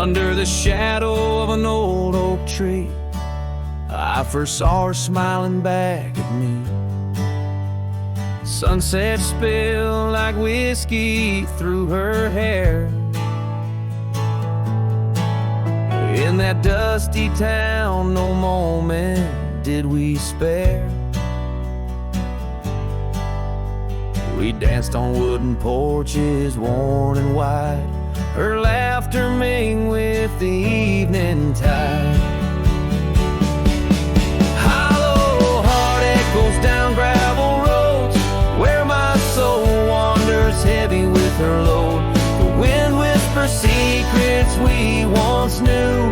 Under the shadow of an old oak tree, I first saw her smiling back at me. Sunset spilled like whiskey through her hair. In that dusty town, no moment did we spare. We danced on wooden porches, worn and wide, her laughter mingled with the evening tide. Hollow heart echoes down gravel roads, where my soul wanders heavy with her load. The wind whispers secrets we once knew,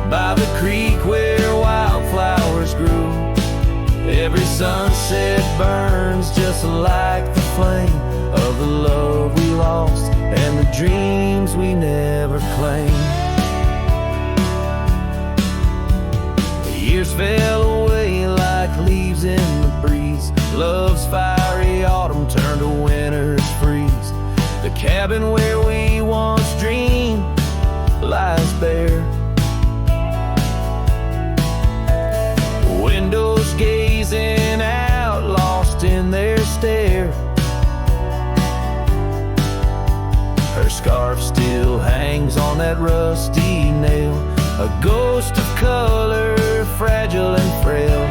by the creek where wildflowers grew. Every sunset burns just like the flame of the love we lost and the dreams we never claimed. The years fell away like leaves in the breeze. Love's fiery autumn turned to winter's freeze. The cabin where we once dreamed lies bare. Windows gazing out, lost in their stare. Her scarf still hangs on that rusty nail, a ghost of color, fragile and frail.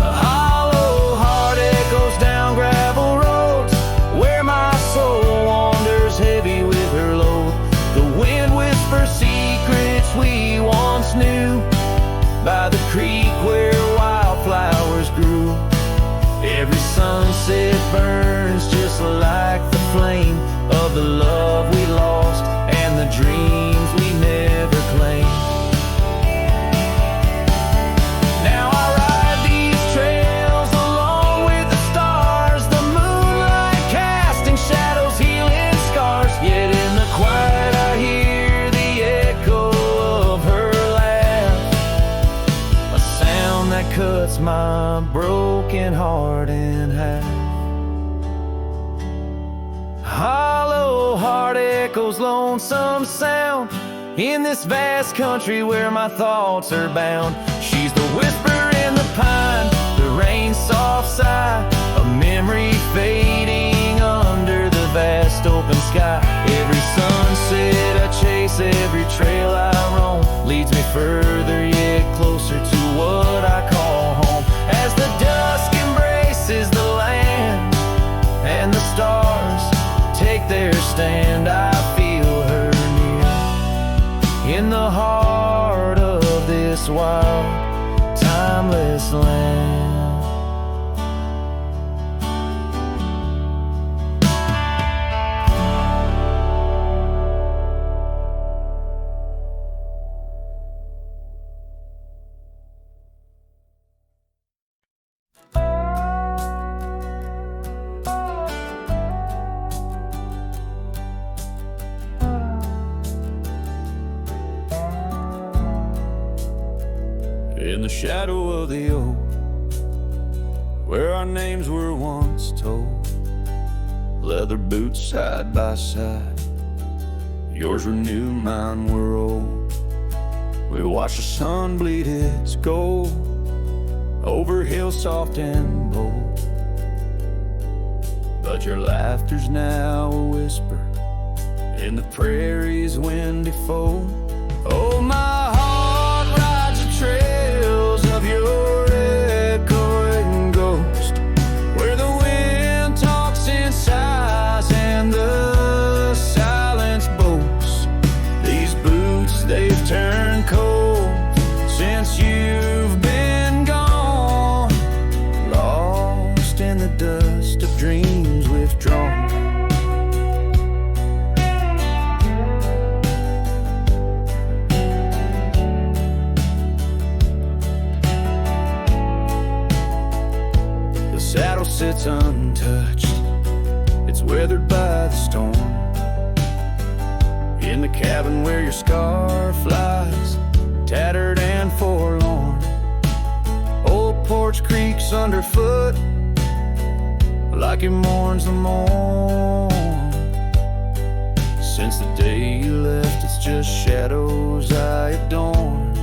A hollow heart echoes down gravel roads, where my soul wanders heavy with her load. The wind whispers secrets we once knew, by the creek where wildflowers grew. Every sunset burns just like the flame of the love we lost and the dreams we never claimed. Now I ride these trails along with the stars, the moonlight casting shadows, healing scars. Yet in the quiet I hear the echo of her laugh, a sound that cuts my broken heart in half. Hollow heart echoes lonesome sound in this vast country where my thoughts are bound. She's the whisper in the pine, the rain's soft sigh, a memory fading under the vast open sky. Every sunset I chase, every trail I roam, leads me further yet closer to what I call home. As the dusk embraces the land and the stars take their stand, I feel her near in the heart of this wild, timeless land. In the shadow of the oak, where our names were once told, leather boots side by side, yours were new, mine were old. We watched the sun bleed its gold over hills soft and bold, but your laughter's now a whisper in the prairie's windy fold. Oh, my heart rides the trails of your echoing ghost, where the wind talks in sighs and the silence boasts. These boots, they've turned cold since you've been gone, lost in the dust of dreams withdrawn. Saddle sits untouched, it's weathered by the storm. In the cabin where your scar flies, tattered and forlorn, old porch creaks underfoot like it mourns the morn. Since the day you left, it's just shadows I adorn.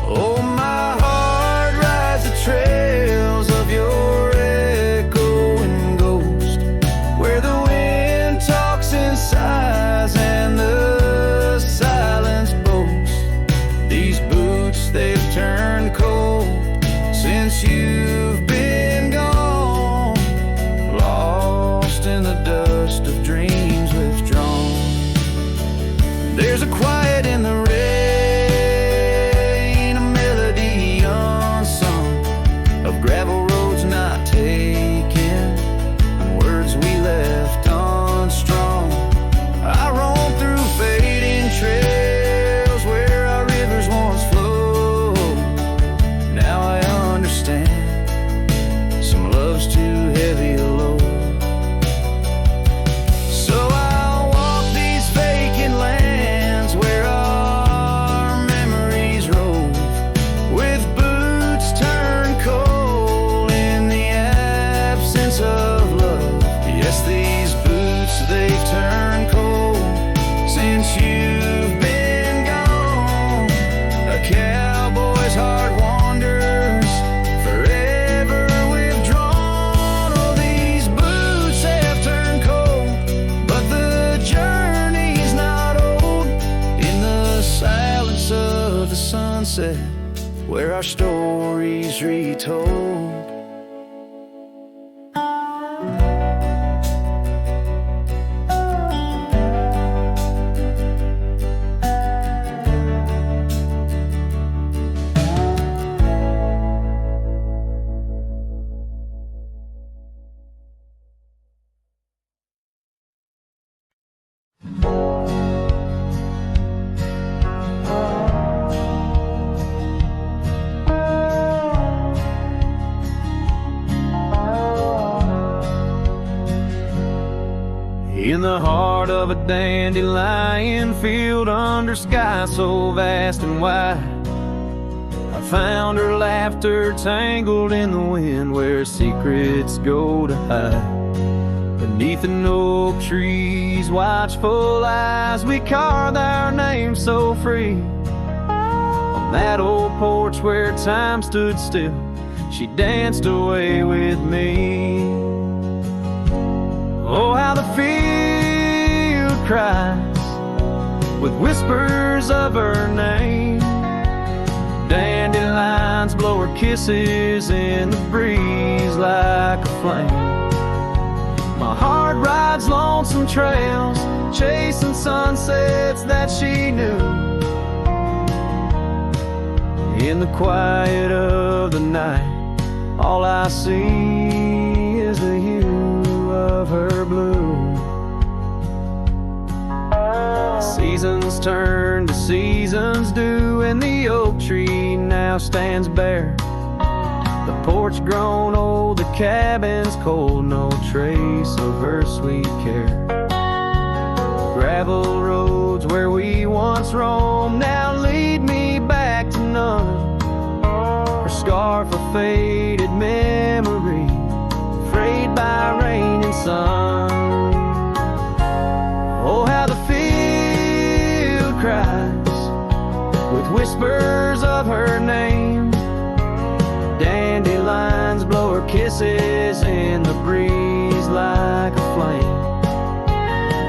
Oh, my heart rides the trails of your echoing ghost, where the wind talks in sighs and the silence boasts. These boots, they've turned cold since you've been gone, lost in the dust of dreams withdrawn. There's a quiet in the rain, a melody unsung, of gravel roads not taken, and words we left unstrung. I roam through fading trails where our rivers once flowed. Now I understand, some love's too heavy a load. So I'll walk these vacant lands where our memories rove, with boots turned cold in the absence of love. Yes, these boots, they've turned cold since you've been gone. A cowboy's heart wanders, forever withdrawn. Oh, these boots have turned cold, but the journey's not old. In the silence of the sunset, where our stories retold. In the heart of a dandelion field, under sky so vast and wide, I found her laughter tangled in the wind, where secrets go to hide. Beneath an oak tree's watchful eyes, we carved our names so free. On that old porch where time stood still, she danced away with me. Oh, how the field cries with whispers of her name. Dandelions blow her kisses in the breeze like a flame. My heart rides lonesome trails, chasing sunsets that she knew. In the quiet of the night, all I see is the hue of her blue. Seasons turn to seasons do, and the oak tree now stands bare. The porch grown old, the cabin's cold, no trace of her sweet care. Gravel roads where we once roamed now lead me back to none. Her scarf a faded memory, frayed by rain and sun. Oh, how the field cries with whispers of her name. Dandelions blow her kisses in the breeze like a flame.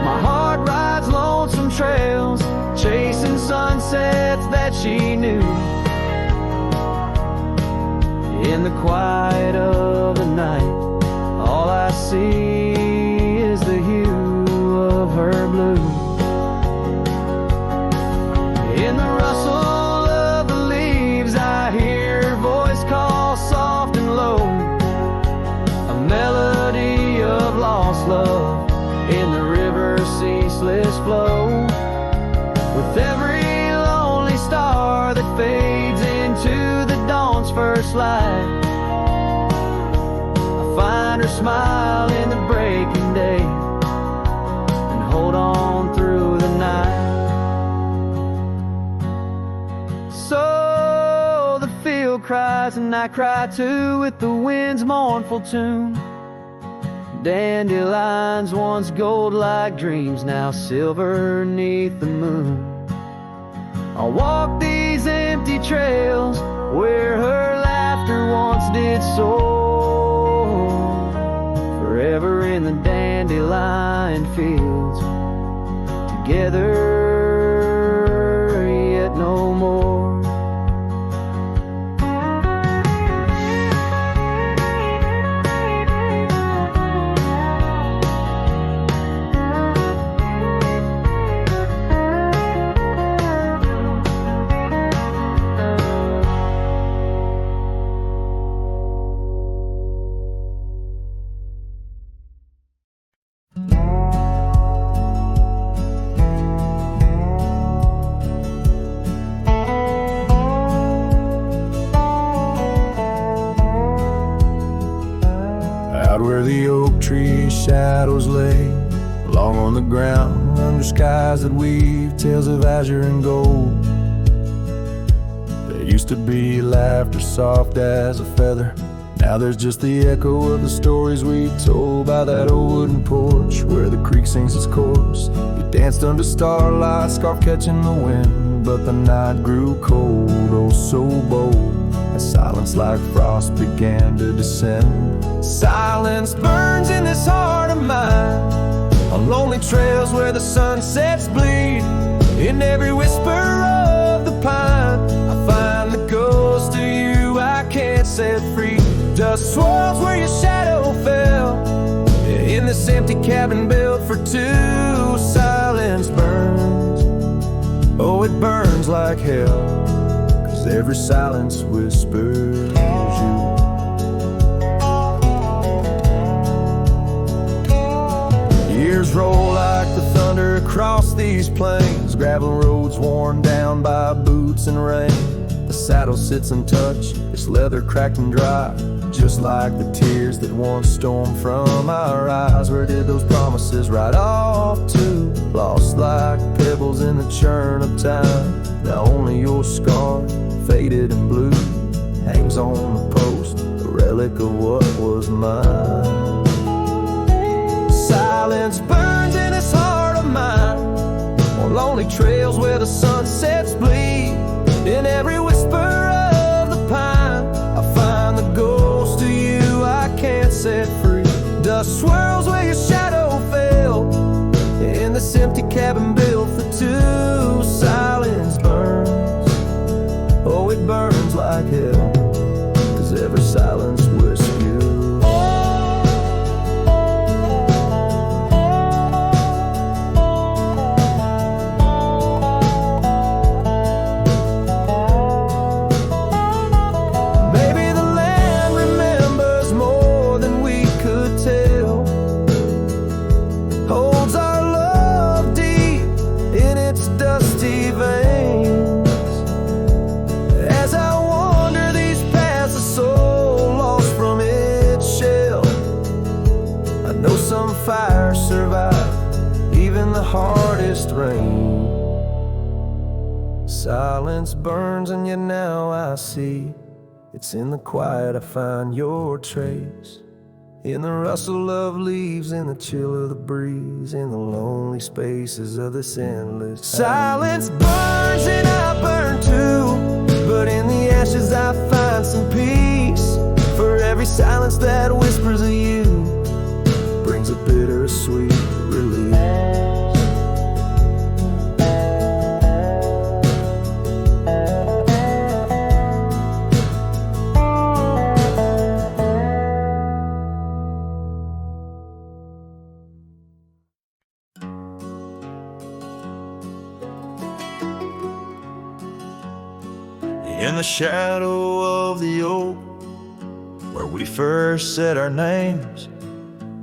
My heart rides lonesome trails, chasing sunsets that she knew. In the quiet of the night, all I see is the hue of her blue. In the rustle of the leaves, I hear her voice call soft and low, a melody of lost love in the river's ceaseless flow. With every lonely star that fades into the dawn's first light, I find her smile in the breaking day and hold on through the night. So the field cries and I cry too, with the wind's mournful tune. dandelions, once gold like dreams, now silver 'neath the moon. I'll walk these empty trails where her laughter once did soar, forever in the dandelion fields, together yet no more. Where the oak tree shadows lay, long on the ground, under skies that weave tales of azure and gold. There used to be laughter soft as a feather. Now there's just the echo of the stories we told by that old wooden porch where the creek sings its chorus. You danced under starlight, scarf catching the wind, but the night grew cold, oh so bold, as silence like frost began to descend. Silence burns in this heart of mine, on lonely trails where the sunsets bleed. In every whisper of the pine, I find the ghost of you I can't set free. Dust swirls where your shadow fell, in this empty cabin built for two. Silence burns, oh it burns like hell, 'cause every silence whispers you. Years roll like the thunder across these plains, gravel roads worn down by boots and rain. The saddle sits untouched, its leather cracked and dry, just like the tears that once stormed from our eyes. Where did those promises ride off to? Lost like pebbles in the churn of time. Now only your scar, faded and blue, hangs on the post, a relic of what was mine. Silence burns in this heart of mine, on lonely trails where the sunsets bleed. In every whisper of the pine, I find the ghost of you I can't set free. Dust swirls where your shadow fell, in this empty cabin built for two. Silence burns, oh it burns like hell, 'cause every silence whispers you. Fire survive even the hardest rain. Silence burns and yet now I see, it's in the quiet I find your trace. In the rustle of leaves, in the chill of the breeze, in the lonely spaces of this endless silence burns and I burn too, but in the ashes I find some peace. For every silence that whispers of you brings a bittersweet release. In the shadow of the oak, where we first said our names,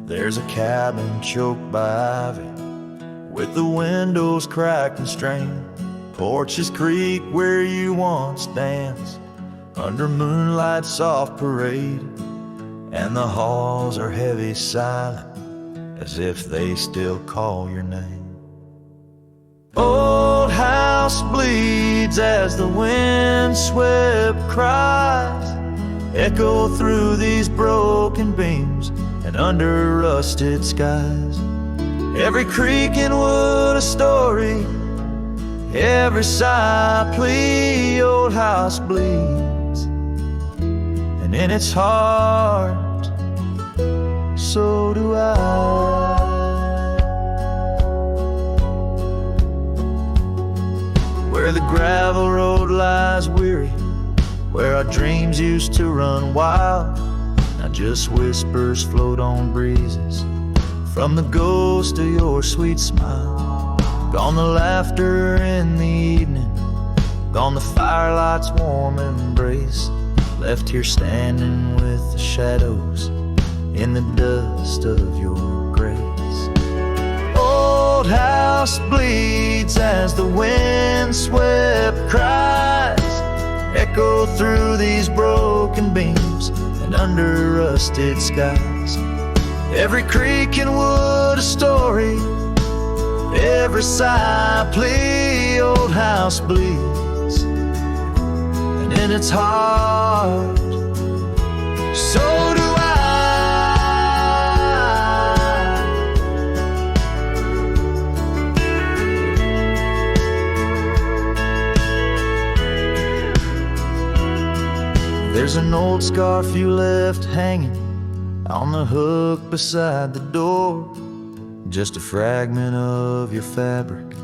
there's a cabin choked by ivy, with the windows cracked and strained. Porches creak where you once danced, under moonlight's soft parade, and the halls are heavy silent, as if they still call your name. Old house bleeds as the wind-swept cries echo through these broken beams, and under rusted skies. Every creek and wood a story, every sigh plea, old house bleeds, and in its heart, so do I. Where the gravel road lies weary, where our dreams used to run wild, now just whispers float on breezes from the ghost of your sweet smile. Gone the laughter in the evening, gone the firelight's warm embrace, left here standing with the shadows in the dust of your grace. Old house bleeds as the wind-swept cries echo through these broken beams and under rusted skies. Every creek and wood a story, every sigh plea, old house bleeds, and in its heart, so do I. There's an old scarf you left hanging on the hook beside the door, just a fragment of your fabric,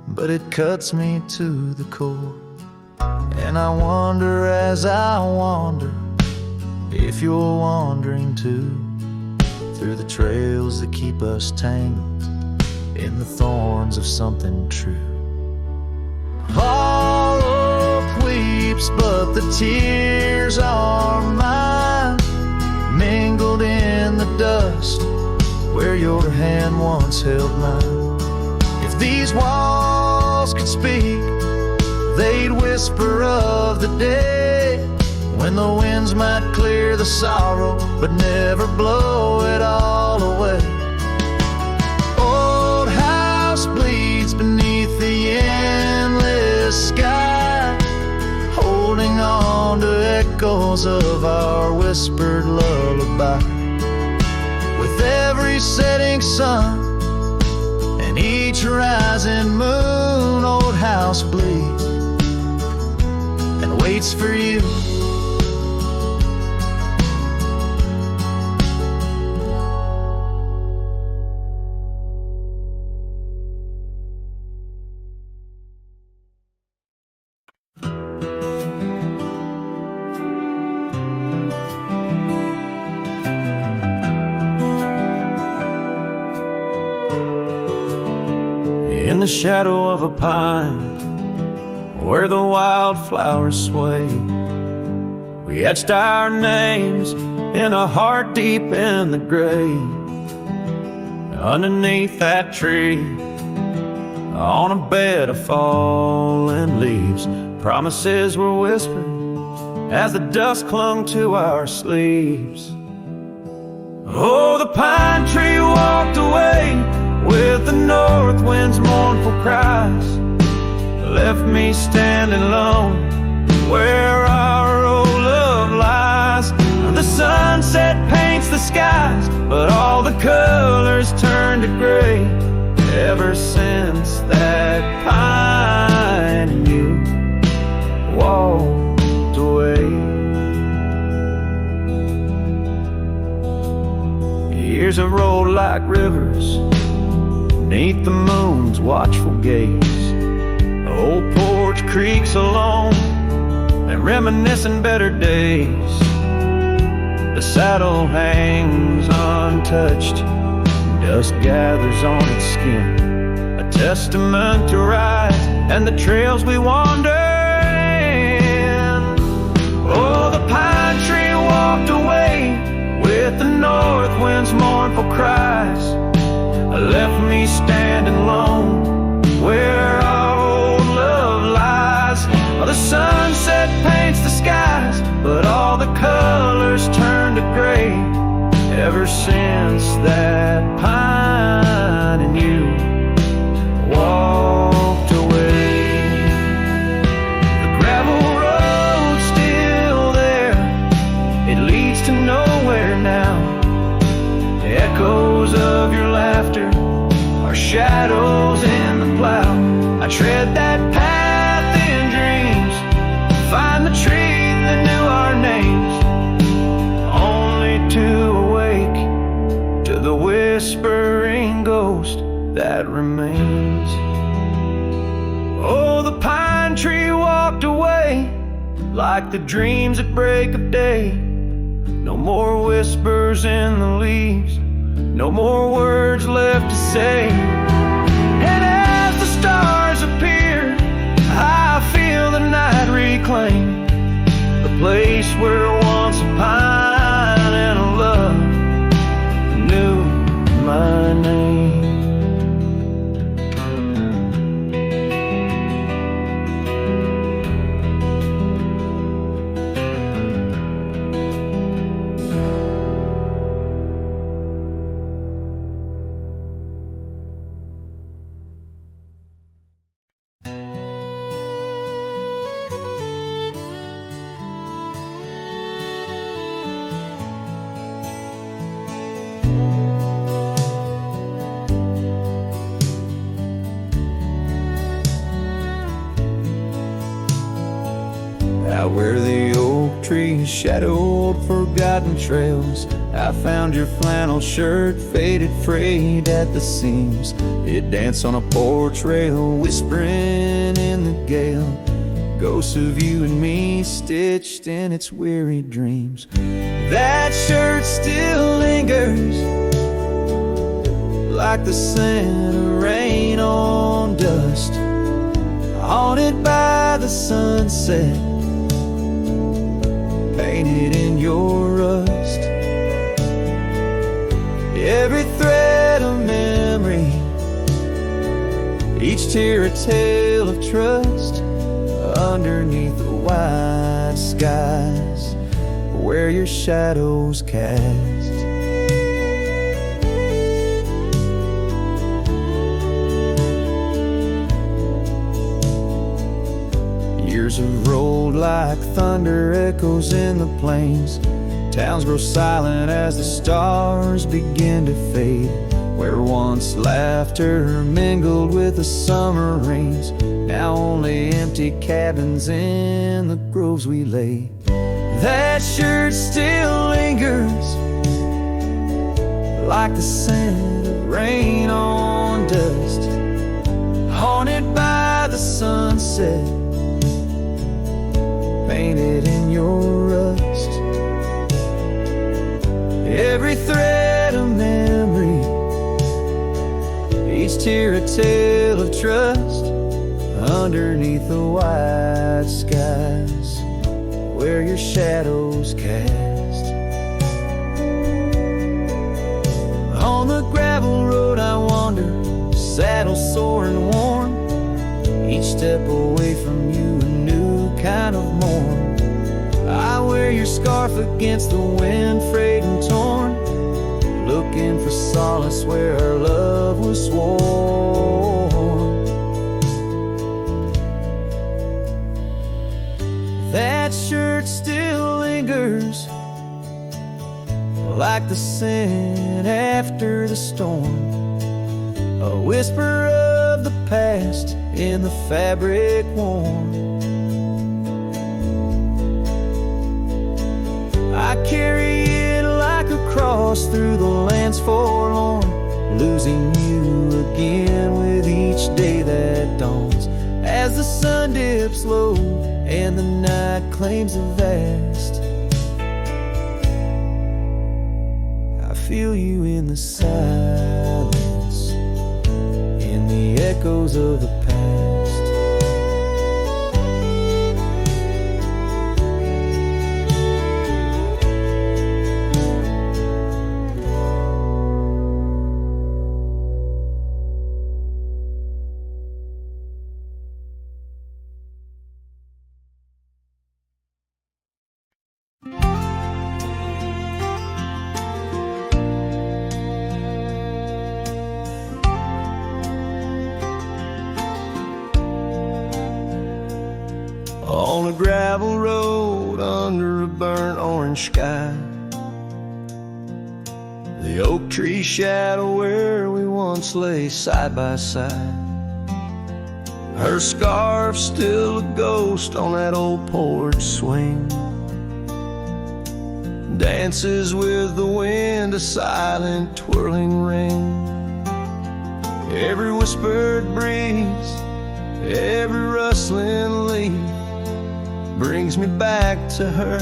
but it cuts me to the core. And I wonder as I wander, if you're wandering too, through the trails that keep us tangled in the thorns of something true. All hope weeps, but the tears are mine, mingled in the dust where your hand once held mine. If these walls could speak, they'd whisper of the day when the winds might clear the sorrow but never blow it all away. Old house bleeds beneath the endless sky, holding on to echoes of our whispered lullaby. With every setting sun and each rising moon, old house bleeds and waits for you. In the shadow of a pine, where the wildflowers sway, we etched our names in a heart deep in the grave. Underneath that tree, on a bed of fallen leaves, promises were whispered as the dust clung to our sleeves. Oh, the pine tree walked away with the north wind's mournful cries, left me standing alone where our old love lies. The sunset paints the skies, but all the colors turn to gray ever since that pine and you walked away. Years have rolled like rivers beneath the moon's watchful gaze. Old porch creaks alone and reminiscing better days. The saddle hangs untouched, dust gathers on its skin, a testament to ride and the trails we wander in. Oh, the pine tree walked away with the north wind's mournful cries, left me standing alone where our old love lies. Oh, the sunset paints the skies, but all the colors turn to gray ever since that pine and you walked away. The gravel road's still there, it leads to nowhere now. shadows in the plow. I tread that path in dreams, find the tree that knew our names, only to awake to the whispering ghost that remains. Oh, the pine tree walked away like the dreams at break of day. No more whispers in the leaves, no more words left to say. And as the stars appear, I feel the night reclaim the place where once a pine and a love knew my name. Out where the oak trees shadowed forgotten trails, I found your flannel shirt faded, frayed at the seams. It danced on a porch rail, whispering in the gale, ghosts of you and me stitched in its weary dreams. That shirt still lingers like the scent of rain on dust, haunted by the sunset, painted in your rust. Every thread a memory, each tear a tale of trust, underneath the wide skies where your shadows cast. Years have rolled like thunder echoes in the plains. Towns grow silent as the stars begin to fade. Where once laughter mingled with the summer rains, now only empty cabins in the groves we lay. That shirt still lingers like the scent of rain on dust, haunted by the sunset, painted in your rust. Every thread a memory, each tear a tale of trust, underneath the wide skies where your shadows cast. On the gravel road I wander, saddle sore and worn, each step away from you a new kind of morn. I wear your scarf against the wind, frayed and torn, looking for solace where our love was sworn. That shirt still lingers like the scent after the storm, a whisper of the past in the fabric worn. I carry it like a cross through the lands forlorn, losing you again with each day that dawns, as the sun dips low and the night claims the vast. I feel you in the silence, in the echoes of the past. On a gravel road under a burnt orange sky, the oak tree shadow where we once lay side by side. Her scarf still a ghost on that old porch swing, dances with the wind, a silent twirling ring. Every whispered breeze, every rustling leaf brings me back to her,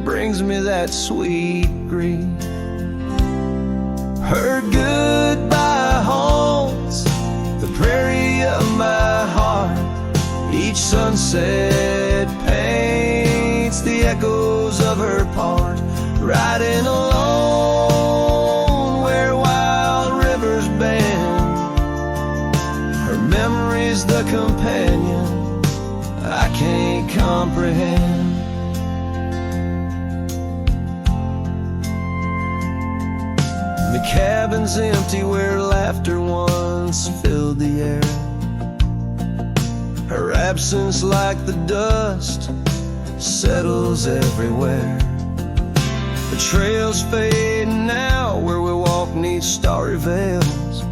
brings me that sweet grief. Her goodbye haunts the prairie of my heart. Each sunset paints the echoes of her part. Riding alone where wild rivers bend, her memory's the companion I can't comprehend. The cabin's empty where laughter once filled the air. Her absence, like the dust, settles everywhere. The trails fade now where we walk neath starry veils,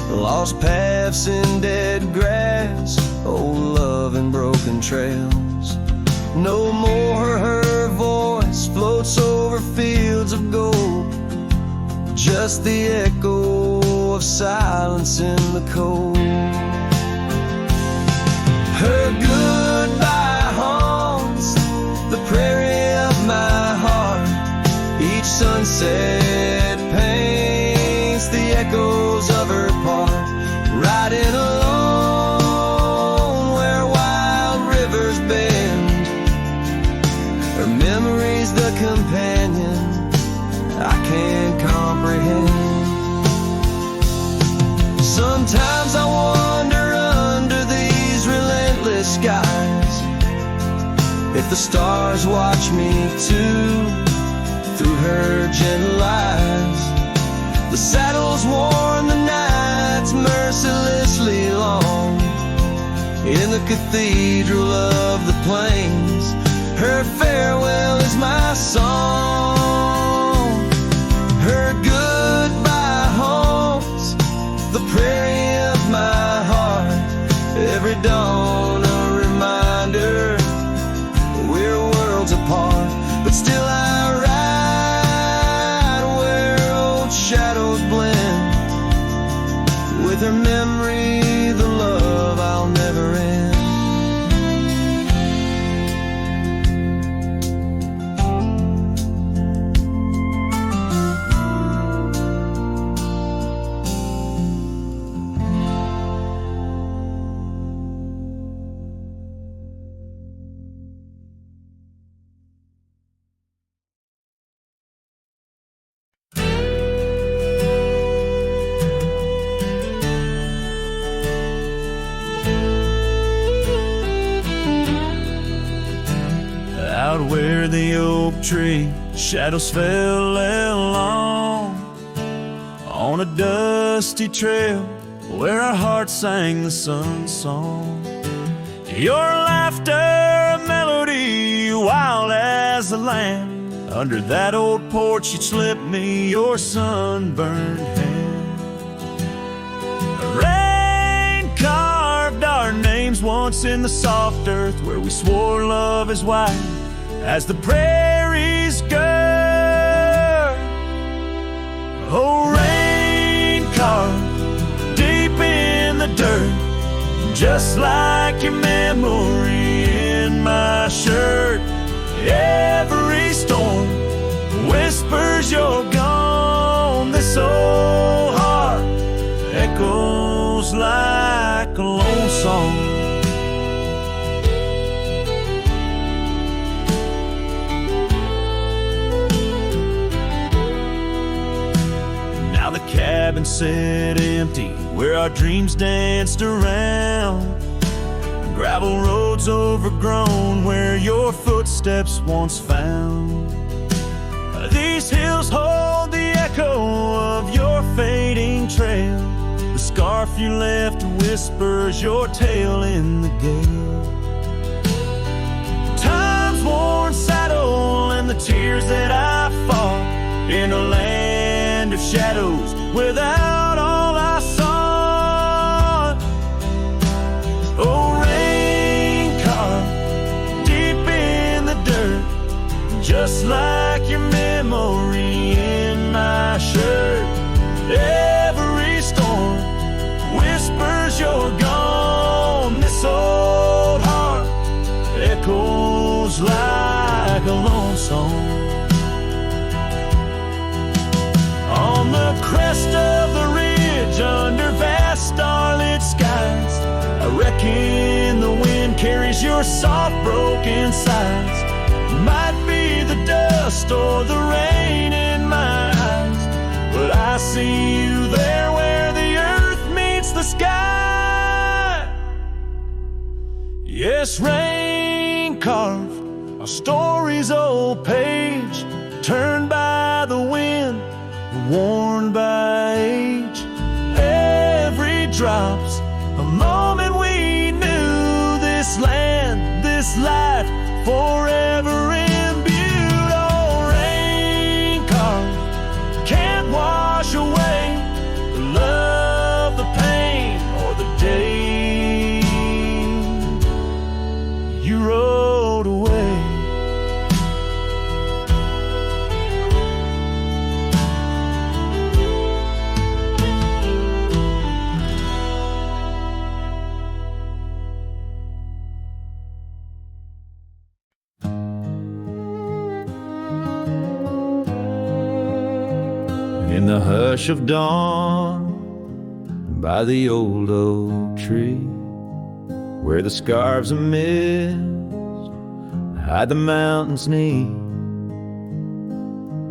lost paths in dead grass, old love and broken trails. No more her voice floats over fields of gold, just the echo of silence in the cold. Her goodbye haunts the prairie of my heart. Each sunset paints the echoes of her part. Riding alone where wild rivers bend, her memory's the companion I can't comprehend. Sometimes I wander under these relentless skies, if the stars watch me too, through her gentle eyes. The saddle's worn, the night's mercilessly long. In the cathedral of the plains, her farewell is my song. Her goodbye haunts the prairie of my heart. Every dawn a reminder we're worlds apart, but still I ride where old shadows blend. With her memory, the love I'll never end. Out where the oak tree shadows fell along, on a dusty trail where our hearts sang the sun song. Your laughter a melody wild as the land. Under that old porch you'd slip me your sunburned hand. Rain carved our names once in the soft earth where we swore love is wide as the prairie's girth. Oh, rain carved deep in the dirt, just like your memory in my shirt. Every storm whispers you're gone. This old heart echoes like a lone song. The cabin sat empty where our dreams danced around. Gravel roads overgrown where your footsteps once found. These hills hold the echo of your fading trail. The scarf you left whispers your tale in the gale. Time's worn saddle and the tears that I fought in a land land of shadows without all I sought. Oh, rain carved deep in the dirt, just like your memory in my shirt. Every storm whispers you're gone. This old heart echoes like a lone song. On the crest of the ridge, under vast starlit skies, I reckon the wind carries your soft broken sighs. Might be the dust or the rain in my eyes, but I see you there where the earth meets the sky. Yes, rain carved a story's old page, turned by the wind, worn by age. Every drop's a moment we knew. This land, this life, forever imbued. Oh, rain carved can't wash away the love, the pain, or the day you rode away. In the hush of dawn, by the old oak tree, where the scarves of mist hide the mountain's knee,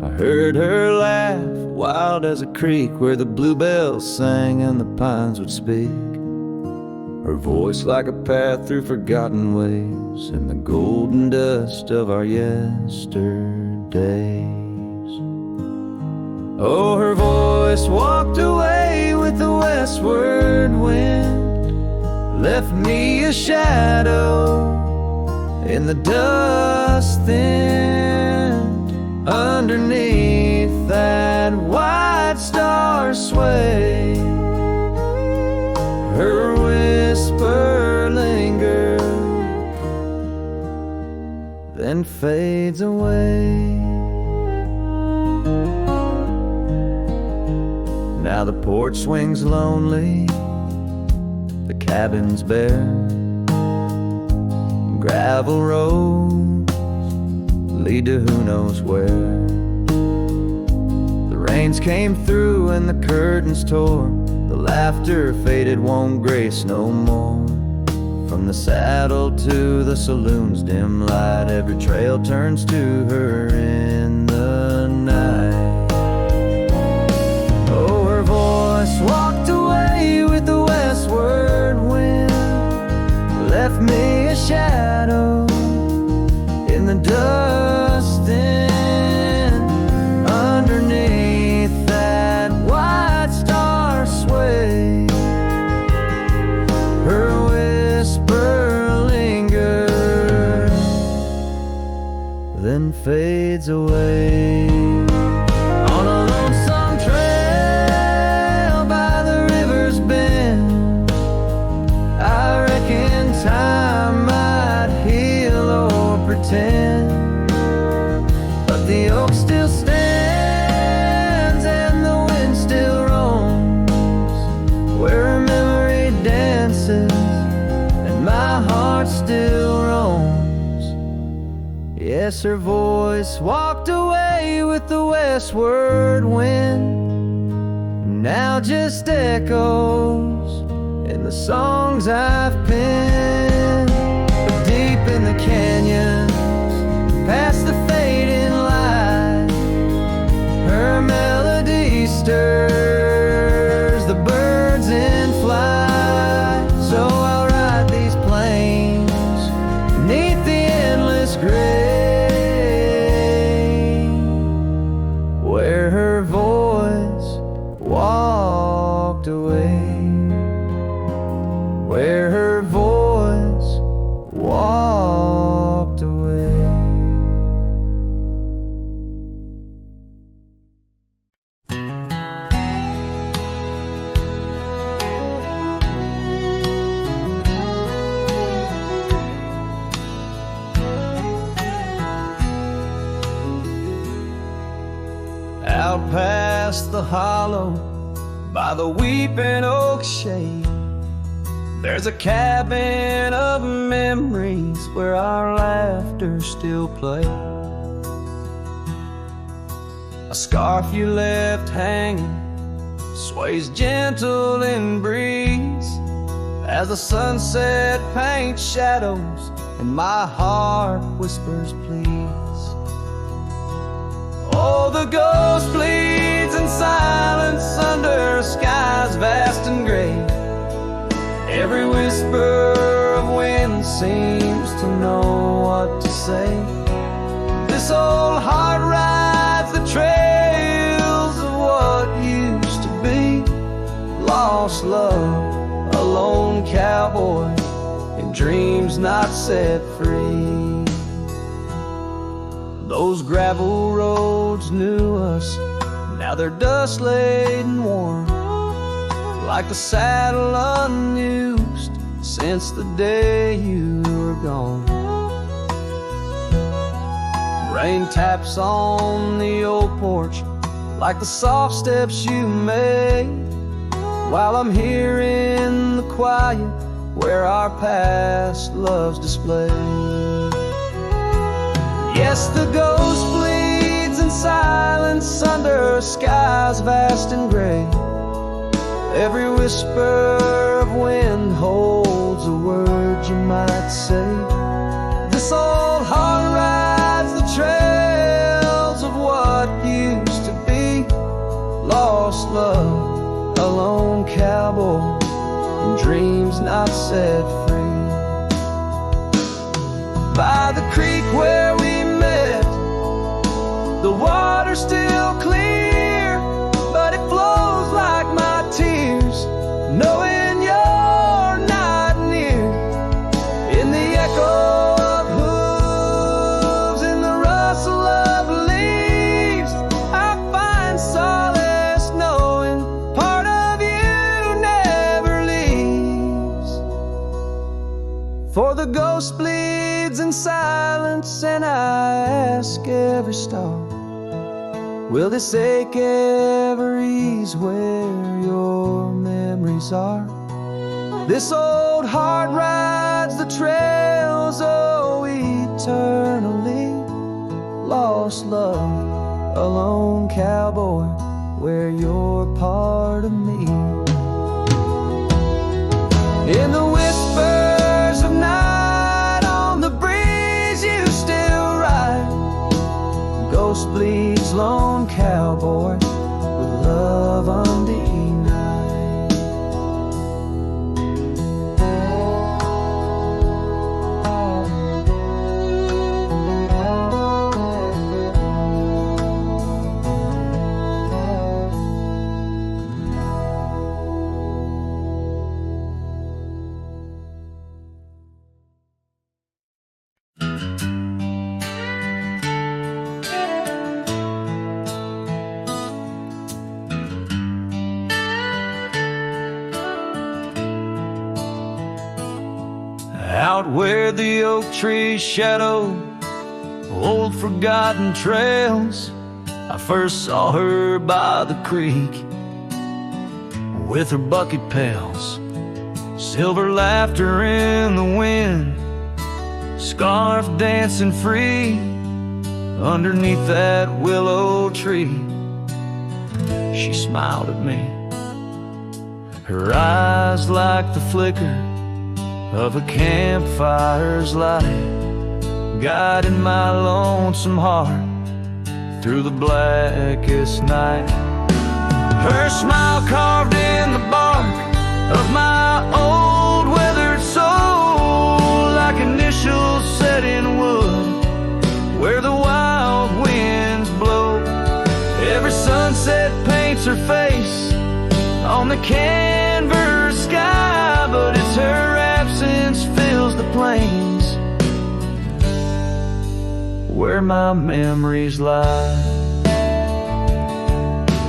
I heard her laugh, wild as a creek, where the bluebells sang and the pines would speak. Her voice like a path through forgotten ways in the golden dust of our yesterdays. Oh, her voice walked away with the westward wind, left me a shadow in the dust thinned. Underneath that white star sway, her whisper lingers, then fades away. Now the porch swings lonely, the cabin's bare, gravel roads lead to who knows where. The rains came through and the curtains tore, the laughter faded, won't grace no more. From the saddle to the saloon's dim light, every trail turns to her in the night. Oh, her voice walked away with the westward wind, left me a shadow in the dust and underneath that white star sway. Her whisper lingers, then fades away. On a lonesome trail by the river's bend, I reckon time might heal or pretend, but the oak still stands and the wind still roams, where her memory dances and my heart still roams. Yes, her voice walked away with the westward wind, now just echoes in the songs I've penned. But deep in the canyons, past the fading light, her melody stirs the birds in flight. So I'll ride these plains neath the endless gray, where her voice walked away, where her voice walked away. Out past the hollow, by the weeping oak shade, there's a cabin of memories where our laughter still plays. A scarf you left hanging sways gentle in breeze as the sunset paints shadows and my heart whispers please. Oh, the ghost bleeds in silence under skies vast and gray. Every whisper of wind seems to know what to say. This old heart rides the trails of what used to be. Lost love, a lone cowboy, and dreams not set free. Those gravel roads knew us, now they're dust laden warm, like the saddle unused since the day you were gone. Rain taps on the old porch like the soft steps you made, while I'm here in the quiet where our past love's displayed. Yes, the ghost bleeds in silence under skies vast and gray. Every whisper of wind holds a word you might say. This old heart rides the trails of what used to be. Lost love, a lone cowboy, and dreams not set free. By the creek where we met, the water's still clear, but it flows like my tears, knowing you're not near. In the echo of hooves, in the rustle of leaves, I find solace knowing part of you never leaves. For the ghost bleeds in silence, and I ask every star, will this ache ever ease where your memories are? This old heart rides the trails, oh, eternally. Lost love, a lone cowboy, where you're part of me. In the whispers of night, on the breeze you still ride. Ghost bleeds, lone cowboy, with love undenied. Out where the oak trees shadow old forgotten trails, I first saw her by the creek with her bucket pails. Silver laughter in the wind, scarf dancing free underneath that willow tree. She smiled at me, her eyes like the flicker of a campfire's light, guiding my lonesome heart through the blackest night. Her smile carved in the bark of my old weathered soul, like initials set in wood where the wild winds blow. Every sunset paints her face on the canvas sky, but it's her absence fills the plains where my memories lie.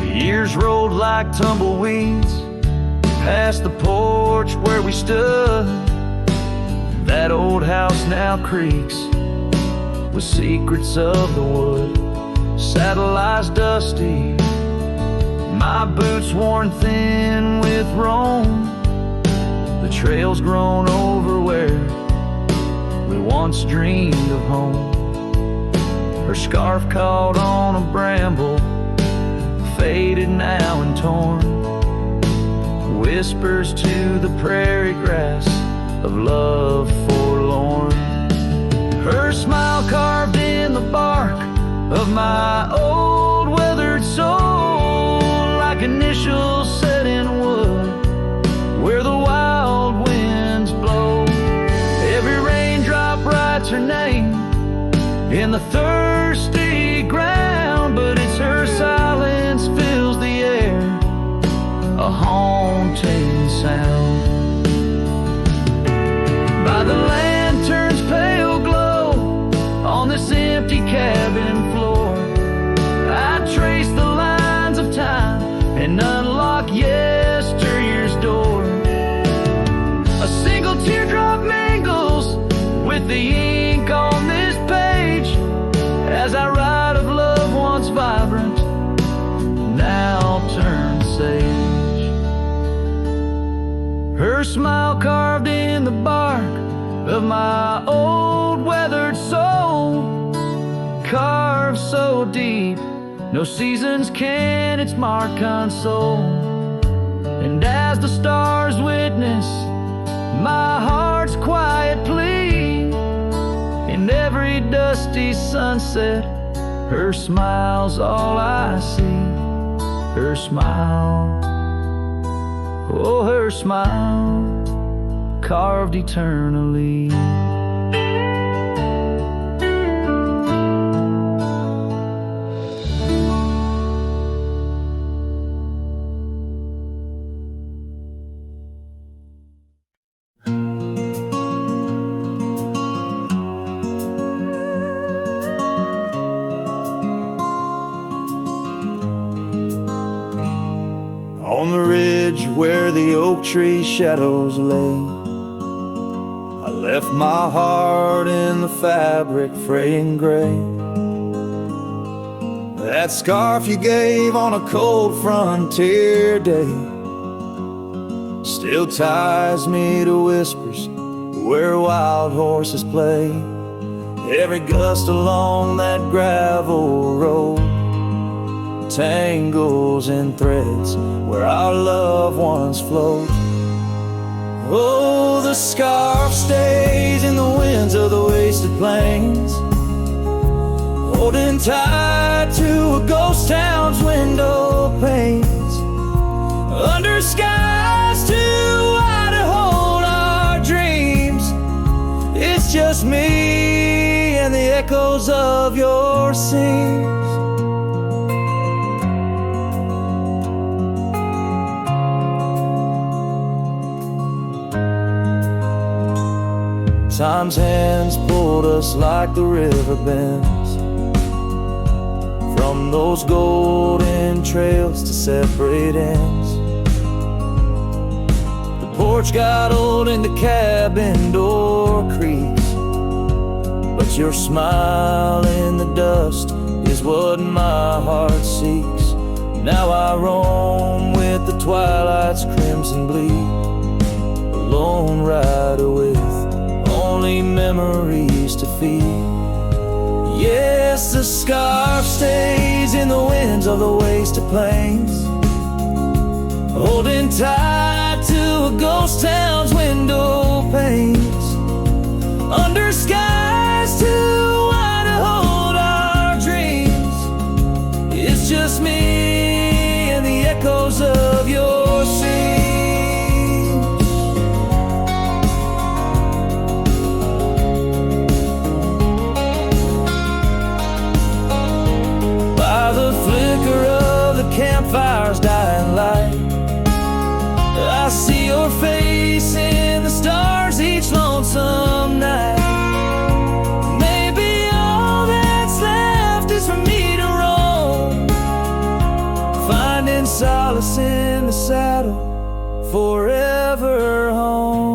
The years rolled like tumbleweeds past the porch where we stood. That old house now creaks with secrets of the wood. Saddle lies dusty My boots worn thin with Rome, the trails grown over where we once dreamed of home. Her scarf caught on a bramble, faded now and torn, whispers to the prairie grass of love forlorn. Her smile carved in the bark of my old weathered soul, like initials set in wood where the wild winds blow. Every raindrop writes her name in the thirsty ground, but it's her silence fills the air, a haunting sound. By the lantern's pale glow on this empty cabin floor, I trace the lines of time and unlock yesteryear's door. A single teardrop mingles with the ink on this page as I write of love once vibrant, now turned sage. Her smile carved in the bark of my old weathered soul, carved so deep no seasons can its mark console. And as the stars witness my heart's quiet plea, in every dusty sunset, her smile's all I see. Her smile, oh, her smile, carved eternally. On the ridge where the oak tree shadows lay, I left my heart in the fabric fraying gray. That scarf you gave on a cold frontier day still ties me to whispers where wild horses play. Every gust along that gravel road tangles in threads where our love once flowed. Oh, the scarf stays in the winds of the wasted plains, holding tight to a ghost town's window panes, under skies too wide to hold our dreams. It's just me and the echoes of your scenes. Time's hands pulled us like the river bends, from those golden trails to separate ends. The porch got old and the cabin door creaks, but your smile in the dust is what my heart seeks. Now I roam with the twilight's crimson bleed, a lone rider with only memories to feed. Yes, the scarf stays in the winds of the wasted plains, holding tight to a ghost town's window panes, under skies too wide to hold our dreams. It's just me and the echoes of your scenes. Campfire's dying light, I see your face in the stars each lonesome night. Maybe all that's left is for me to roam, finding solace in the saddle, forever home.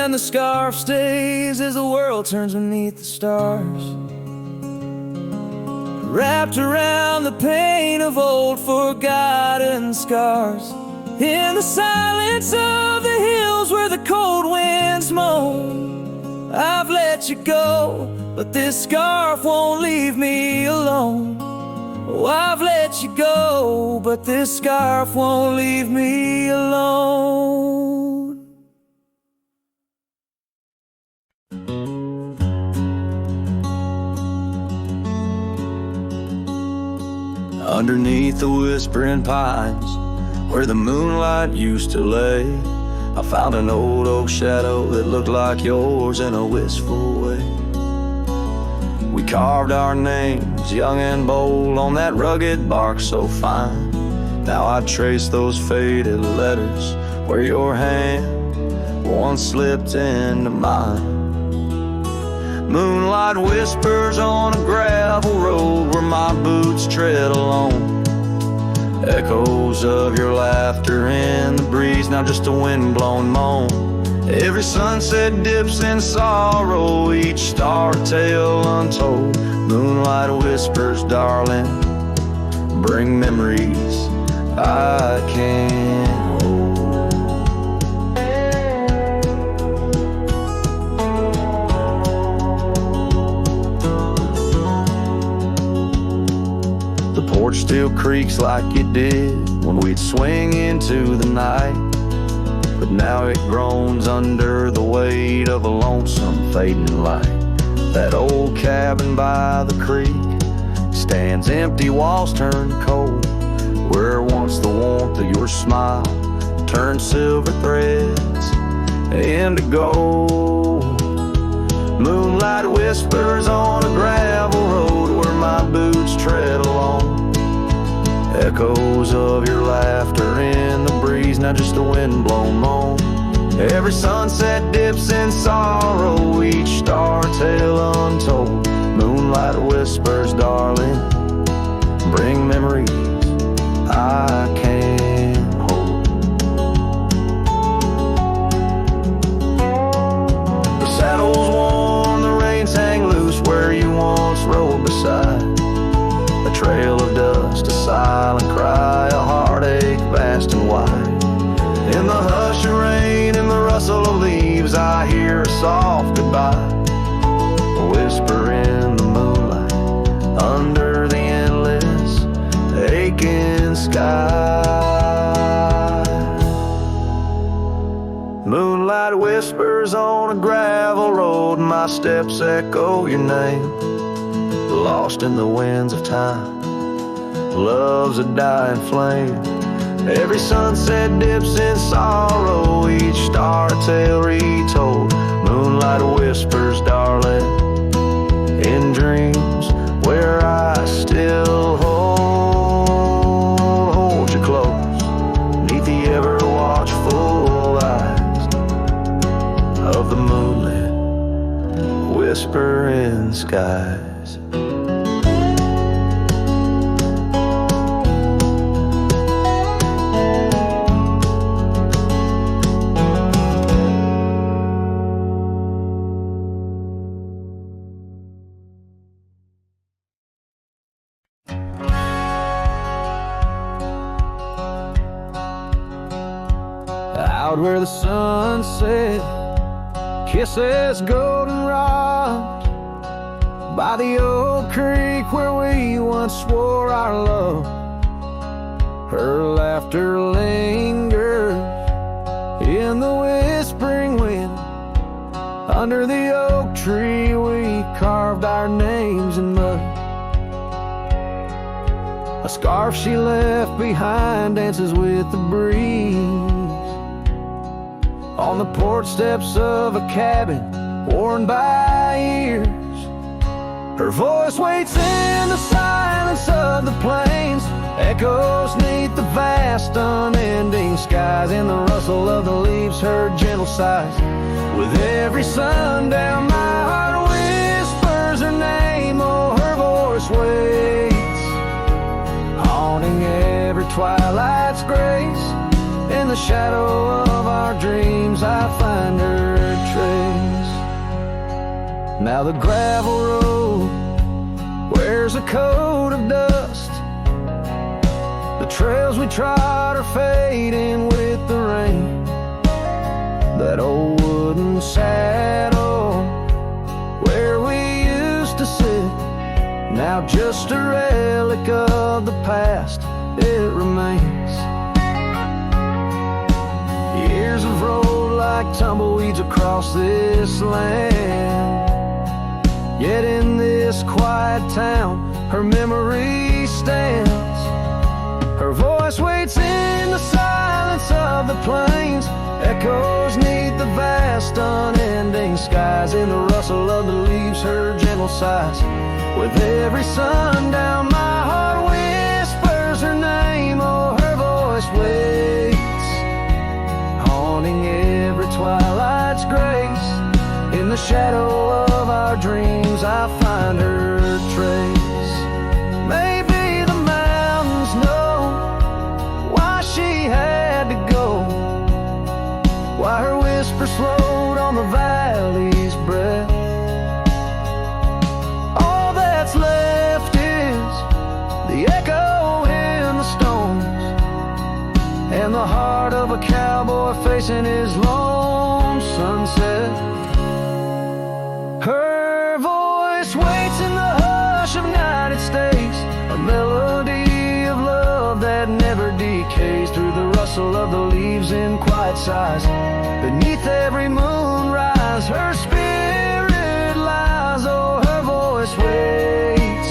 and the scarf stays as the world turns beneath the stars. Wrapped around the pain of old forgotten scars. In the silence of the hills where the cold winds moan, I've let you go, but this scarf won't leave me alone. Oh, I've let you go, but this scarf won't leave me alone. Underneath the whispering pines, where the moonlight used to lay, I found an old oak shadow that looked like yours in a wistful way. We carved our names, young and bold, on that rugged bark so fine. Now I trace those faded letters where your hand once slipped into mine. Moonlight whispers on a gravel road where my boots tread alone. Echoes of your laughter in the breeze, now just a wind-blown moan. Every sunset dips in sorrow, each star a tale untold. Moonlight whispers, darling, bring memories I can't hold. The porch still creaks like it did when we'd swing into the night, but now it groans under the weight of a lonesome fading light. That old cabin by the creek stands empty, walls turn cold, where once the warmth of your smile turned silver threads into gold. Moonlight whispers on a gravel road where my boots tread along. Echoes of your laughter in the breeze, now just a wind-blown moan. Every sunset dips in sorrow, each star a tale untold. Moonlight whispers, darling, bring memories I can't hold. The saddle's worn, the reins hang loose where you once rode beside. A trail of dust, a silent cry, a heartache vast and wide. In the hush of rain, in the rustle of leaves, I hear a soft goodbye. A whisper in the moonlight, under the endless aching sky. Moonlight whispers on a gravel road, my steps echo your name. Lost in the winds of time, love's a dying flame. Every sunset dips in sorrow, each star a tale retold. Moonlight whispers, darling, in dreams where I still hold you close, neath the ever watchful eyes of the moonlit whispering skies. Out where the sunset kisses goldenrod, by the old creek where we once swore our love. Her laughter lingers in the whispering wind. Under the oak tree we carved our names in mud. A scarf she left behind dances with the breeze on the porch steps of a cabin worn by years. Her voice waits in the silence of the plains, echoes neath the vast unending skies. In the rustle of the leaves her gentle sighs. With every sundown my heart whispers her name. Oh, her voice waits, haunting every twilight's grace. In the shadow of our dreams I find her trace. Now the gravel road wears a coat of dust. The trails we trod are fading with the rain. That old wooden saddle where we used to sit, now just a relic of the past, it remains. Years have rolled like tumbleweeds across this land, yet in this quiet town her memory stands. Her voice waits in the silence of the plains, echoes neath the vast unending skies. In the rustle of the leaves her gentle sighs, with every sundown my heart whispers her name. Oh, her voice waits, haunting every twilight's grace. In the shadow of our dreams I find her trace. Maybe the mountains know why she had to go, why her whisper slowed on the valley's breath. All that's left is the echo in the stones, and the heart of a cowboy facing his lone sunset. Her voice waits in the hush of night, it stays a melody of love that never decays. Through the rustle of the leaves in quiet sighs, beneath every moonrise her spirit lies. Oh, her voice waits,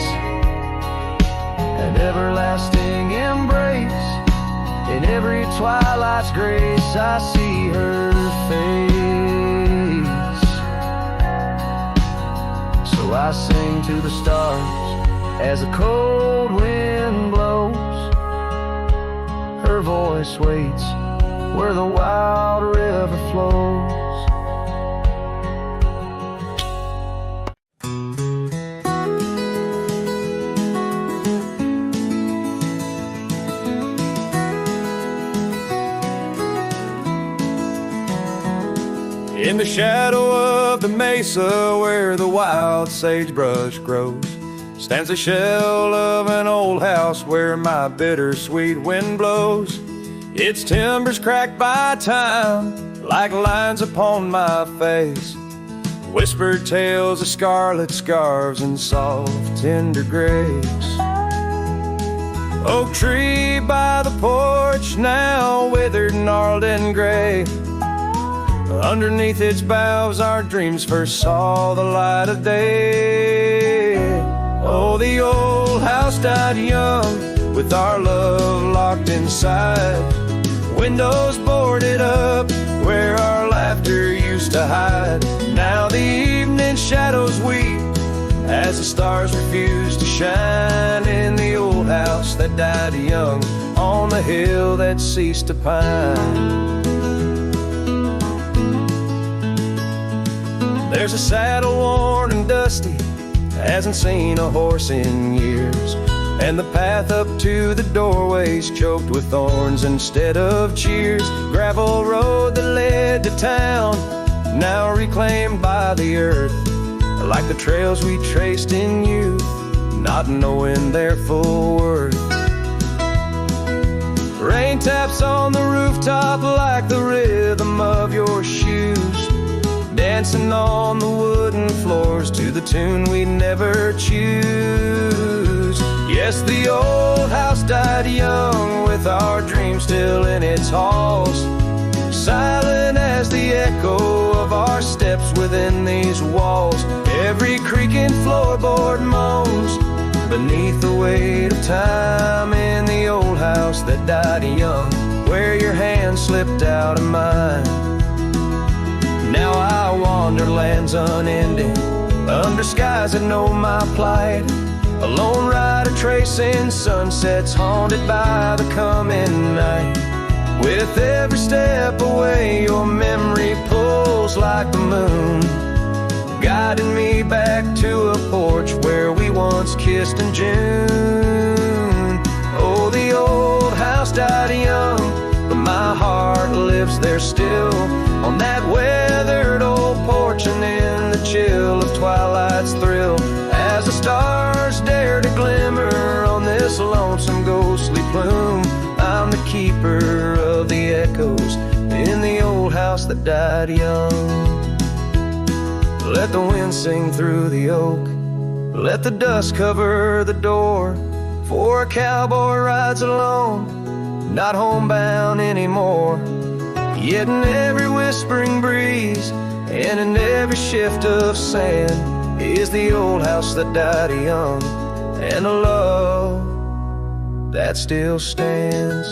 an everlasting embrace. In every twilight's grace I see her face. So I sing to the stars as the cold wind blows. Her voice waits where the wild river flows. In the shadow of the mesa where the wild sagebrush grows, stands the shell of an old house where my bittersweet wind blows. Its timbers cracked by time like lines upon my face, whispered tales of scarlet scarves and soft tender grapes. Oak tree by the porch now withered, gnarled and gray. Underneath its boughs our dreams first saw the light of day. Oh, the old house died young with our love locked inside, windows boarded up where our laughter used to hide. Now the evening shadows weep as the stars refuse to shine in the old house that died young on the hill that ceased to pine. There's a saddle worn and dusty, hasn't seen a horse in years, and the path up to the doorway's choked with thorns instead of cheers. Gravel road that led to town, now reclaimed by the earth, like the trails we traced in youth, not knowing their full worth. Rain taps on the rooftop like the rhythm of your shoes, dancing on the wooden floors to the tune we never choose. Yes, the old house died young with our dreams still in its halls, silent as the echo of our steps within these walls. Every creaking floorboard moans beneath the weight of time in the old house that died young, where your hand slipped out of mine. Now I wander lands unending, under skies that know my plight, a lone rider tracing sunsets haunted by the coming night. With every step away your memory pulls like the moon, guiding me back to a porch where we once kissed in June. Oh, the old house died young, but my heart lives there still, on that weathered old this lonesome ghostly plume. I'm the keeper of the echoes in the old house that died young. Let the wind sing through the oak, let the dust cover the door, for a cowboy rides alone, not homebound anymore. Yet in every whispering breeze and in every shift of sand is the old house that died young, and a love that still stands.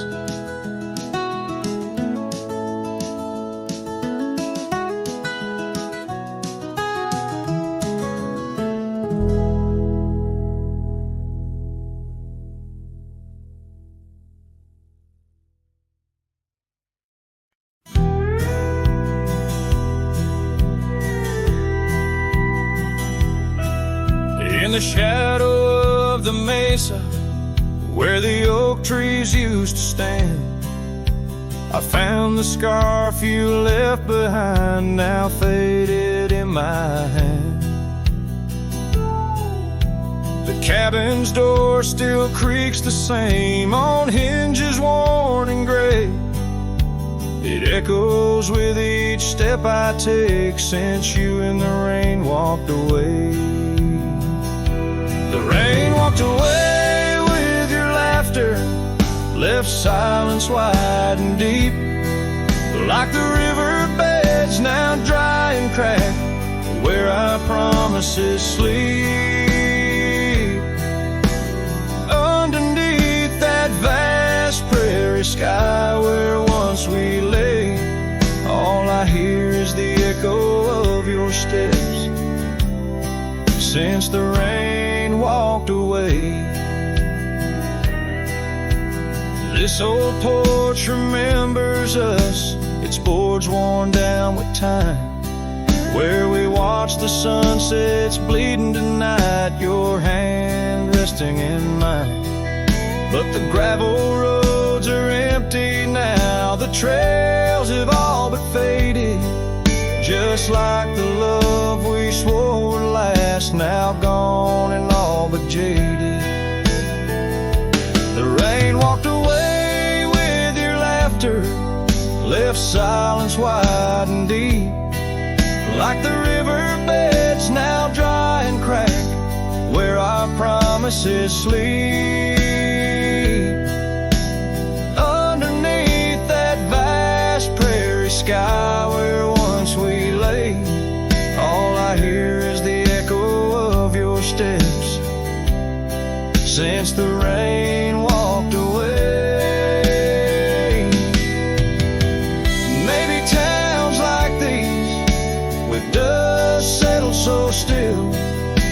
In the shadow of the mesa where the oak trees used to stand, I found the scarf you left behind, now faded in my hand. The cabin's door still creaks the same, on hinges worn and gray. It echoes with each step I take since you in the rain walked away. The rain walked away with your laughter, left silence wide and deep, like the riverbeds now dry and cracked, where our promises sleep. Underneath that vast prairie sky where once we lay, all I hear is the echo of your steps since the rain walked away. This old porch remembers us, its boards worn down with time, where we watch the sunsets bleeding tonight, your hand resting in mine. But the gravel roads are empty now, the trails have all but faded, just like the love we swore would last, now gone and all but jaded. The rain walked away with your laughter, left silence wide and deep, like the riverbeds now dry and cracked, where our promises sleep. Underneath that vast prairie sky where once we lay, all I hear is the echo of your steps since the rain walked away. Maybe towns like these, with dust settled so still,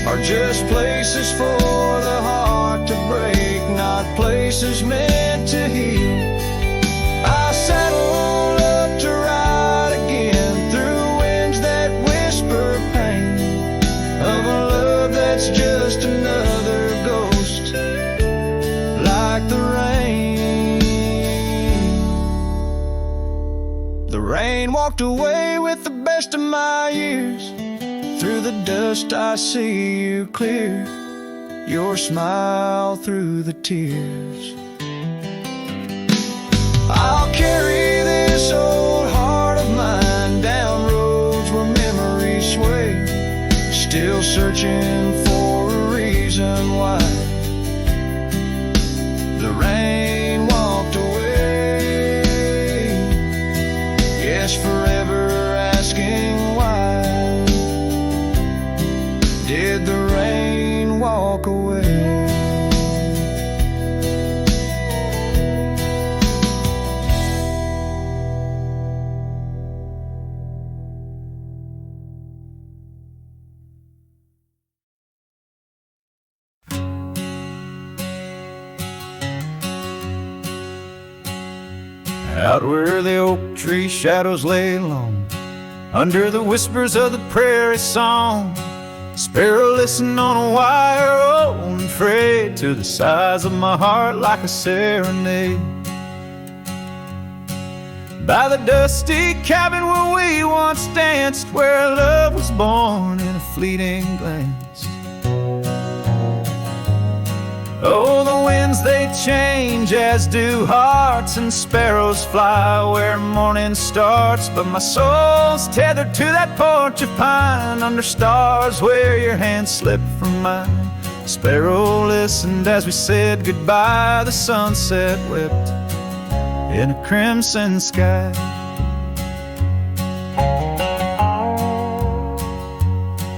are just places for the heart to break, not places meant to heal. I saddle up to ride again through winds that whisper pain of a love that's just another ghost, like the rain. The rain walked away with the best of my years. Through the dust I see you clear, your smile through the tears. I'll carry this old heart of mine down roads where memories sway, still searching for a reason why the rain walked away. Yes, forever asking why did the rain walk away? Out where the oak tree shadows lay long, under the whispers of the prairie song, sparrow listen on a wire, old and frayed to the size of my heart like a serenade. By the dusty cabin where we once danced, where love was born in a fleeting glance. Oh, the winds, change, as do hearts, and sparrows fly where morning starts. But my soul's tethered to that porch of pine under stars where your hand slipped from mine. Sparrow listened as we said goodbye. The sunset wept in a crimson sky.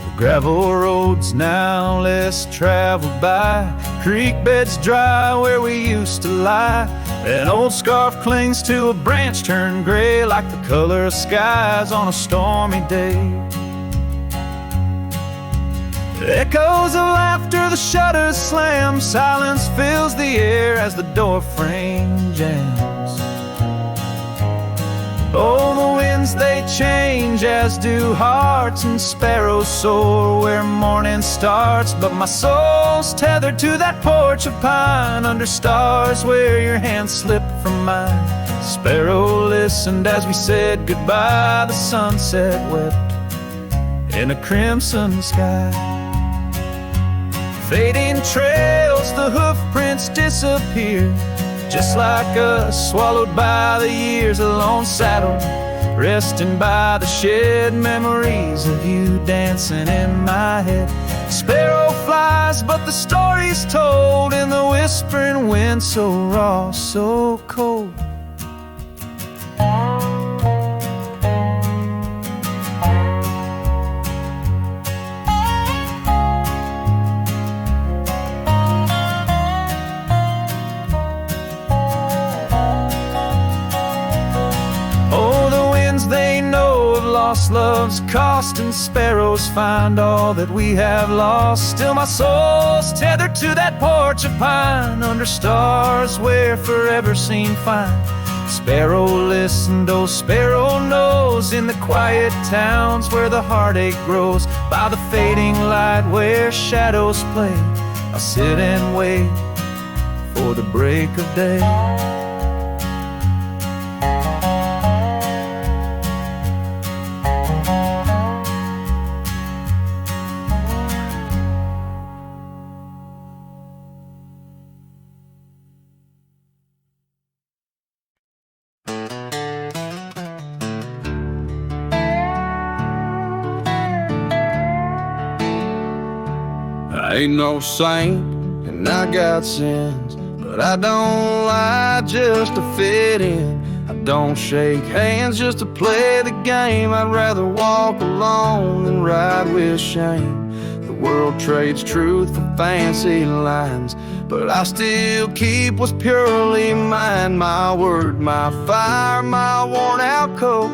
The gravel roads now less traveled by, creek beds dry where we used to lie. An old scarf clings to a branch turned gray like the color of skies on a stormy day. Echoes of laughter, the shutters slam, silence fills the air as the door frame jams. Oh, the winds they change, as do hearts, and sparrows soar where morning starts. But my soul's tethered to that porch of pine under stars where your hand slipped from mine. Sparrow listened as we said goodbye. The sunset wept in a crimson sky. Fading trails, the hoof prints disappear, just like us, swallowed by the years. A lone saddle, resting by the shed, memories of you dancing in my head. Sparrow flies, but the story's told in the whispering wind, so raw, so cold. They know of lost love's cost, and sparrows find all that we have lost. Still my soul's tethered to that porch of pine under stars where forever seemed fine. Sparrow listened, oh sparrow knows, in the quiet towns where the heartache grows. By the fading light where shadows play, I'll sit and wait for the break of day. I ain't no saint, and I got sins, but I don't lie just to fit in. I don't shake hands just to play the game. I'd rather walk alone than ride with shame. The world trades truth for fancy lines, but I still keep what's purely mine. My word, my fire, my worn out coat,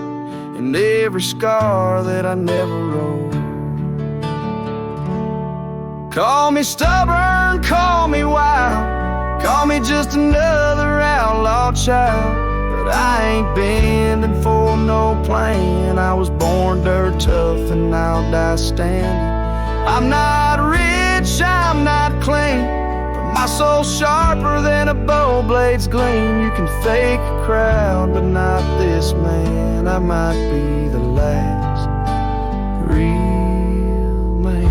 and every scar that I never wrote. Call me stubborn, call me wild, call me just another outlaw child, but I ain't bending for no plan. I was born dirt tough and I'll die standing. I'm not rich, I'm not clean, but my soul's sharper than a bow blade's gleam. You can fake a crowd, but not this man. I might be the last real man.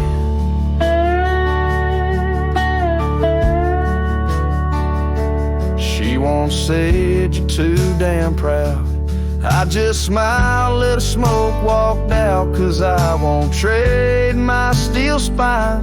She once said you're too damn proud. I just smiled, let the smoke walked out, 'cause I won't trade my steel spine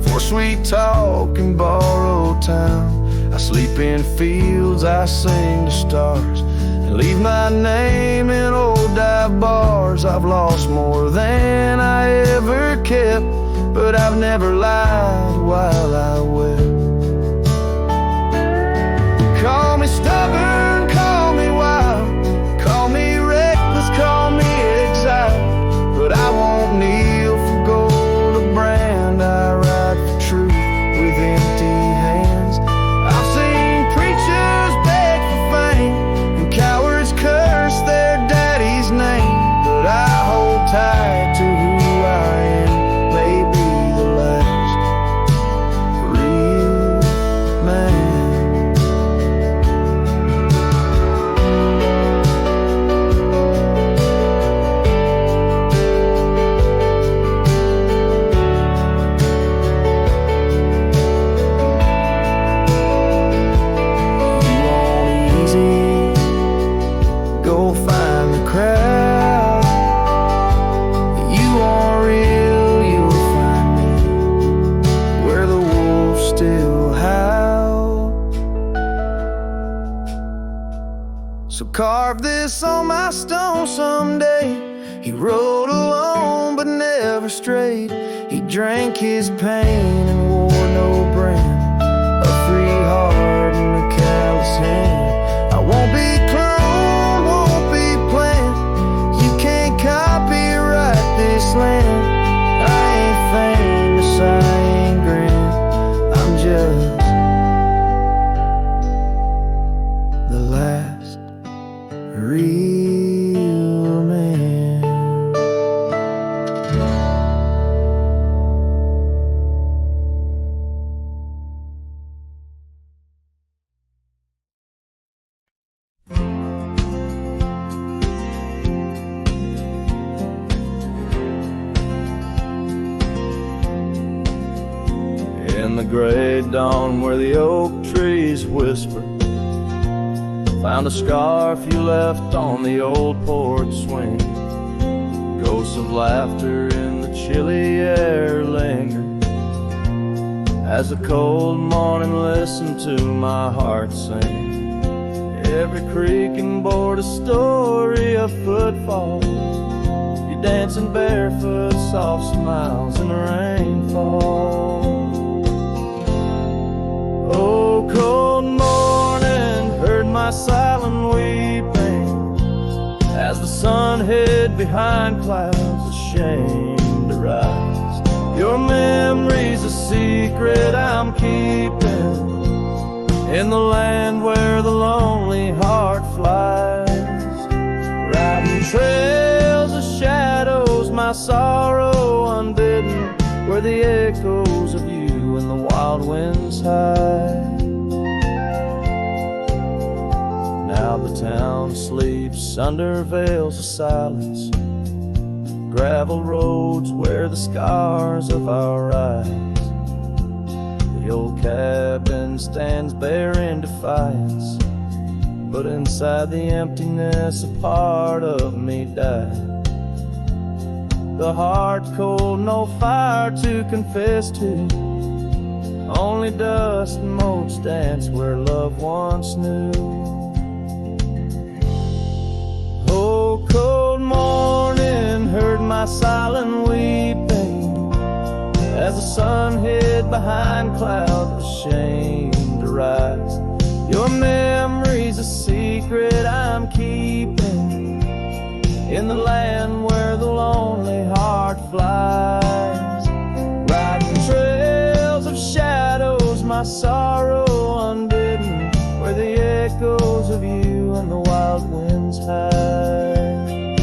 for sweet talk and borrowed time. I sleep in fields, I sing to stars, and leave my name in old dive bars. I've lost more than I ever kept, but I've never lied while I wept. Call me stubborn, call me wild, call me reckless, call me exiled, but I won't kneel for gold or brand. I ride for truth with empty hands. I've seen preachers beg for fame and cowards curse their daddy's name, but I hold tight to who I am, maybe the last real So carve this on my stone someday. He rode alone but never strayed. He drank his pain and wore no brand, a free heart and a callous hand. I won't be cloned, won't be planned. You can't copyright this land. I ain't famous, I ain't grand. I'm just the last real man. In the gray dawn where the oak trees whisper, found a scarf you left on the old porch swing. Ghosts of laughter in the chilly air linger as the cold morning listened to my heart sing. Every creaking board a story of footfalls. You dancing barefoot, soft smiles in the rainfall. Oh, cold morning, heard my silent weeping as the sun hid behind clouds, ashamed to rise. Your memory's a secret I'm keeping in the land where the lonely heart flies, riding trails of shadows, my sorrow unbidden, where the echoes of you and the wild winds hide. Now the town sleeps under veils of silence, gravel roads wear the scars of our rides. The old cabin stands bare in defiance, but inside the emptiness a part of me died. The heart cold, no fire to confess to, only dust and motes dance where love once knew. Oh, cold morning, heard my silent weeping as the sun hid behind clouds, ashamed to rise. Your memory's a secret I'm keeping in the land where the lonely heart flies, riding trails of shadows, my sorrow unbidden, where the echoes of you and the wild winds hide.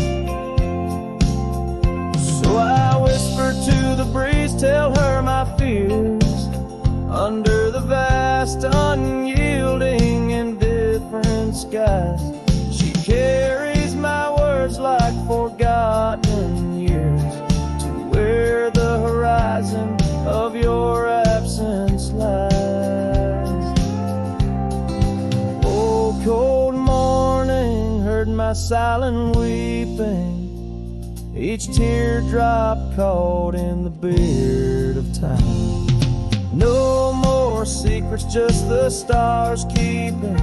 So I whisper to the breeze, tell her my fears, under the vast, unyielding, indifferent skies. She carries my words like forgotten years to where the horizon of your absence lies. Oh, cold morning, heard my silent weeping, each teardrop caught in the beard of time. No more secrets, just the stars keeping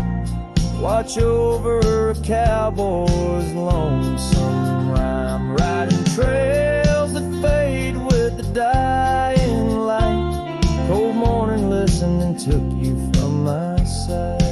watch over a cowboy's lonesome rhyme, riding trails that fade with the dying light. Cold morning listening took you from my side.